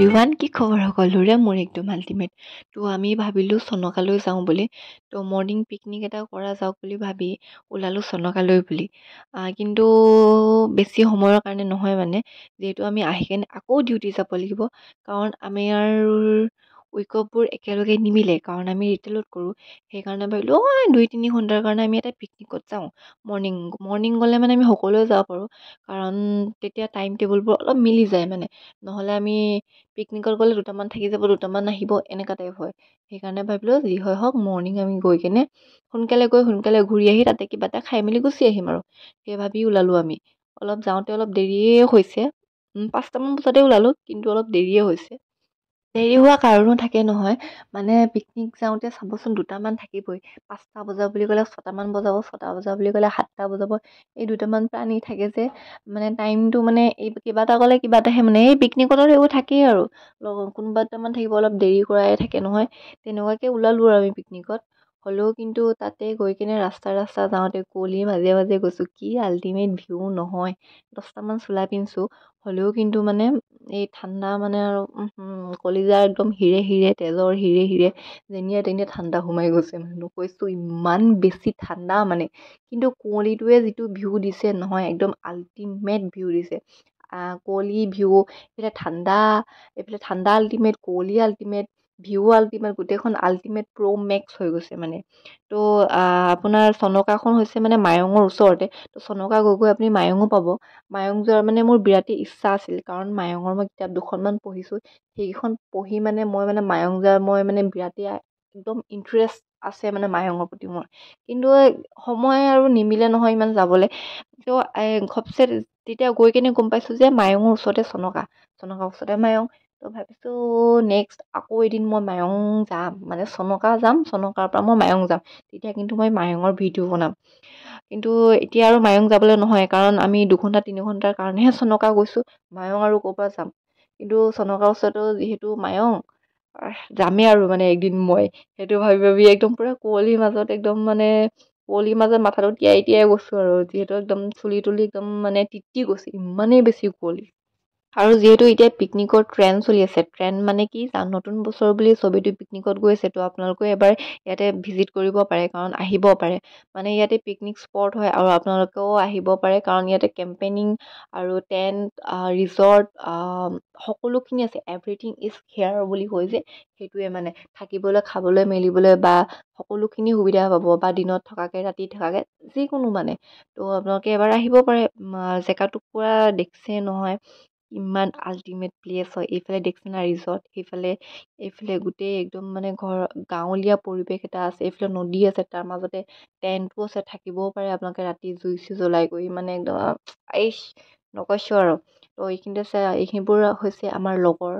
Everyone, কি খবৰ সকলোৰে? মোৰ একদম আল্টিমেট। তো আমি ভাবিলোঁ চনকালৈ যাওঁ বুলি। তো মৰ্ণিং পিকনিক এটা কৰা যাওক বুলি ভাবি ওলালোঁ চনকালৈ বুলি। কিন্তু বেছি সময়ৰ কাৰণে নহয়, মানে যিহেতু আমি আহি কেনে আকৌ ডিউটি যাব লাগিব, কাৰণ আমাৰ উইকঅফবোৰ একেলগে নিমিলে, কাৰণ আমি ৰিটেইলত কৰোঁ। সেইকাৰণে ভাবিলোঁ 2-3 ঘণ্টাৰ কাৰণে আমি এটা পিকনিকত যাওঁ। মৰ্ণিং গ'লে মানে আমি সকলোৱে যাব পাৰোঁ, কাৰণ তেতিয়া টাইম টেবুলবোৰ অলপ মিলি যায় মানে। নহ'লে আমি পিকনিকত গ'লে দুটামান থাকি যাব, দুটামান আহিব, এনেকুৱা টাইপ হয়। সেইকাৰণে ভাবিলোঁ যি হয় হওক, মৰ্ণিং আমি গৈ কেনে সোনকালে গৈ সোনকালে ঘূৰি আহি তাতে কিবা এটা খাই মেলি গুচি আহিম আৰু। সেই ভাবি ওলালোঁ আমি। অলপ যাওঁতে অলপ দেৰিয়ে হৈছে, 5টামান বজাতে ওলালোঁ, কিন্তু অলপ দেৰিয়ে হৈছে। দেৰি হোৱা কাৰণো থাকে নহয়, মানে পিকনিক যাওঁতে চাবচোন দুটামান থাকিবই। 5টা বজা বুলি ক'লে 6টামান বজাব, 6টা বজা বুলি ক'লে 7টা বজাব। এই দুটামান প্ৰাণী থাকে যে, মানে টাইমটো মানে এই কিবা এটা ক'লে কিবা এটাহে, মানে এই পিকনিকত এইবোৰ থাকেই আৰু কোনোবা এটামান থাকিব, অলপ দেৰি কৰাই থাকে নহয়। তেনেকুৱাকে ওলালোঁ আৰু আমি পিকনিকত। হ'লেও কিন্তু তাতে গৈ কিনে ৰাস্তা যাওঁতে কুঁৱলীৰ মাজে মাজে গৈছোঁ, কি আল্টিমেট ভিউ নহয়। 10টামান চোলা পিন্ধিছোঁ, হ'লেও কিন্তু মানে এই ঠাণ্ডা মানে আৰু কলিজা একদম হিৰে তেজৰ হিৰে যেনিয়ে তেনিয়ে ঠাণ্ডা সোমাই গৈছে। মানে কৈছোঁ ইমান বেছি ঠাণ্ডা মানে, কিন্তু কুঁৱলীটোৱে যিটো ভিউ দিছে নহয়, একদম আল্টিমেট ভিউ দিছে। কুঁৱলী ভিউ, এইফালে ঠাণ্ডা আল্টিমেট, কুঁৱলী আল্টিমেট, ভিউ আল্টিমেট, গোটেইখন আল্টিমেট মেক্স হৈ গৈছে মানে। তো আপোনাৰ চনকাখন হৈছে মানে মায়ঙৰ ওচৰতে। তো চনকা গৈ আপুনি মায়ঙো পাব। মায়ং যোৱাৰ মানে মোৰ বিৰাটেই ইচ্ছা আছিল, কাৰণ মায়ঙৰ মই কিতাপ দুখনমান পঢ়িছোঁ। সেইকেইখন পঢ়ি মানে মই মানে মায়ং যোৱাৰ মই মানে বিৰাটেই একদম ইণ্টাৰেষ্ট আছে মানে মায়ঙৰ প্ৰতি মোৰ। কিন্তু সময় আৰু নিমিলে নহয় ইমান যাবলৈ। তো ঘপচে তেতিয়া গৈ কিনে গম পাইছোঁ যে মায়ঙৰ ওচৰতে চনকাৰ ওচৰতে মায়ং। তো ভাবিছোঁ নেক্সট আকৌ এদিন মই মায়ং যাম, মানে চনকা যাম, চনকাৰ পৰা মই মায়ং যাম। তেতিয়া কিন্তু মই মায়ঙৰ ভিডিঅ' বনাম। কিন্তু এতিয়া আৰু মায়ং যাবলৈ নহয়, কাৰণ আমি 2-3 ঘণ্টাৰ কাৰণেহে চনকা গৈছোঁ। মায়ং আৰু ক'ৰ পৰা যাম। কিন্তু চনকাৰ ওচৰতো যিহেতু মায়ং, যামেই আৰু মানে একদিন মই সেইটো ভাবি একদম পুৰা কুঁৱলীৰ মাজত মাথাটো তিয়াই গৈছোঁ আৰু, যিহেতু একদম চুলি তুলি একদম মানে তিতি গৈছে, ইমানেই বেছি কুঁৱলী। আৰু যিহেতু এতিয়া পিকনিকৰ ট্ৰেণ্ড চলি আছে, ট্ৰেণ্ড মানে কি, নতুন বছৰ বুলি চবেইতো পিকনিকত গৈছে। তো আপোনালোকে এবাৰ ইয়াতে ভিজিট কৰিব পাৰে, কাৰণ আহিব পাৰে, মানে ইয়াতে পিকনিক স্পট হয়। আৰু আপোনালোকেও আহিব পাৰে, কাৰণ ইয়াতে কেম্পেইনিং আৰু টেণ্ট, ৰিজৰ্ট, সকলোখিনি আছে। এভৰিথিং ইজ হেয়াৰ বুলি কয় যে, সেইটোৱে মানে থাকিবলৈ, খাবলৈ, মেলিবলৈ বা সকলোখিনি সুবিধা পাব, বা দিনত থকাকে ৰাতি থকাকে যিকোনো মানে। তো আপোনালোকে এবাৰ আহিব পাৰে। জেগাটো পুৰা দেখিছে নহয়, ইমান আল্টিমেট প্লেচ হয়। এইফালে দেখিছে না ৰিজৰ্ট, এইফালে গোটেই একদম মানে গাঁৱলীয়া পৰিৱেশ এটা আছে। এইফালে নদী আছে, তাৰ মাজতে টেণ্টো আছে, থাকিবও পাৰে আপোনালোকে ৰাতি জুই জ্বলাই কৰি, মানে একদম নকৈছোঁ আৰু। তো এইখিনিবোৰ হৈছে আমাৰ লগৰ,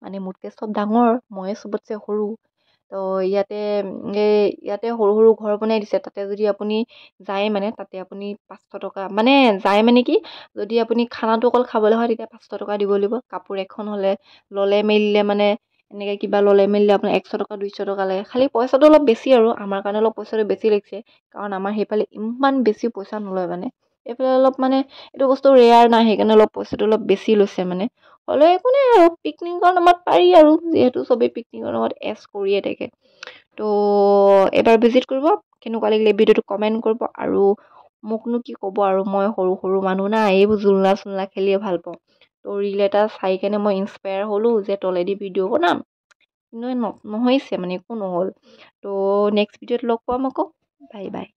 মানে মোতকৈ চব ডাঙৰ, ময়ে চবতছে সৰু। তো ইয়াতে সৰু সৰু ঘৰ বনাই দিছে। তাতে যদি আপুনি যায়, মানে তাতে আপুনি 500 টকা, মানে যায় মানে কি, যদি আপুনি খানাটো অকল খাবলৈ হয় তেতিয়া 500 টকা দিব লাগিব। কাপোৰ এখন ল'লে মেলিলে, মানে এনেকৈ কিবা ল'লে মেলিলে আপোনাৰ 100 টকা 200 টকা লাগে। খালি পইচাটো অলপ বেছি আৰু, আমাৰ কাৰণে অলপ পইচাটো বেছি লাগিছে, কাৰণ আমাৰ সেইফালে ইমান বেছি পইচা নলয় মানে। এইফালে অলপ মানে এইটো বস্তু ৰেয়াৰ নাই, সেইকাৰণে অলপ পইচাটো অলপ বেছি লৈছে মানে। হ'লেও একো নাই আৰু, পিকনিকৰ নামত পাৰি আৰু, যিহেতু চবেই পিকনিকৰ নামত কৰিয়ে থাকে। তো এবাৰ ভিজিট কৰিব। কেনেকুৱা লাগিলে ভিডিঅ'টো কমেণ্ট কৰিব। আৰু মোকনো কি ক'ব আৰু, মই সৰু মানুহ না, এইবোৰ জোলনা চোলনা খেলিয়ে ভাল পাওঁ। তো ৰীল এটা চাই কেনে মই ইনস্পায়াৰ হ'লোঁ যে তলেদি ভিডিঅ' বনাম, কিন্তু নহৈছে মানে, একো নহ'ল। তো নেক্সট ভিডিঅ'ত লগ পাম আকৌ। Bye bye.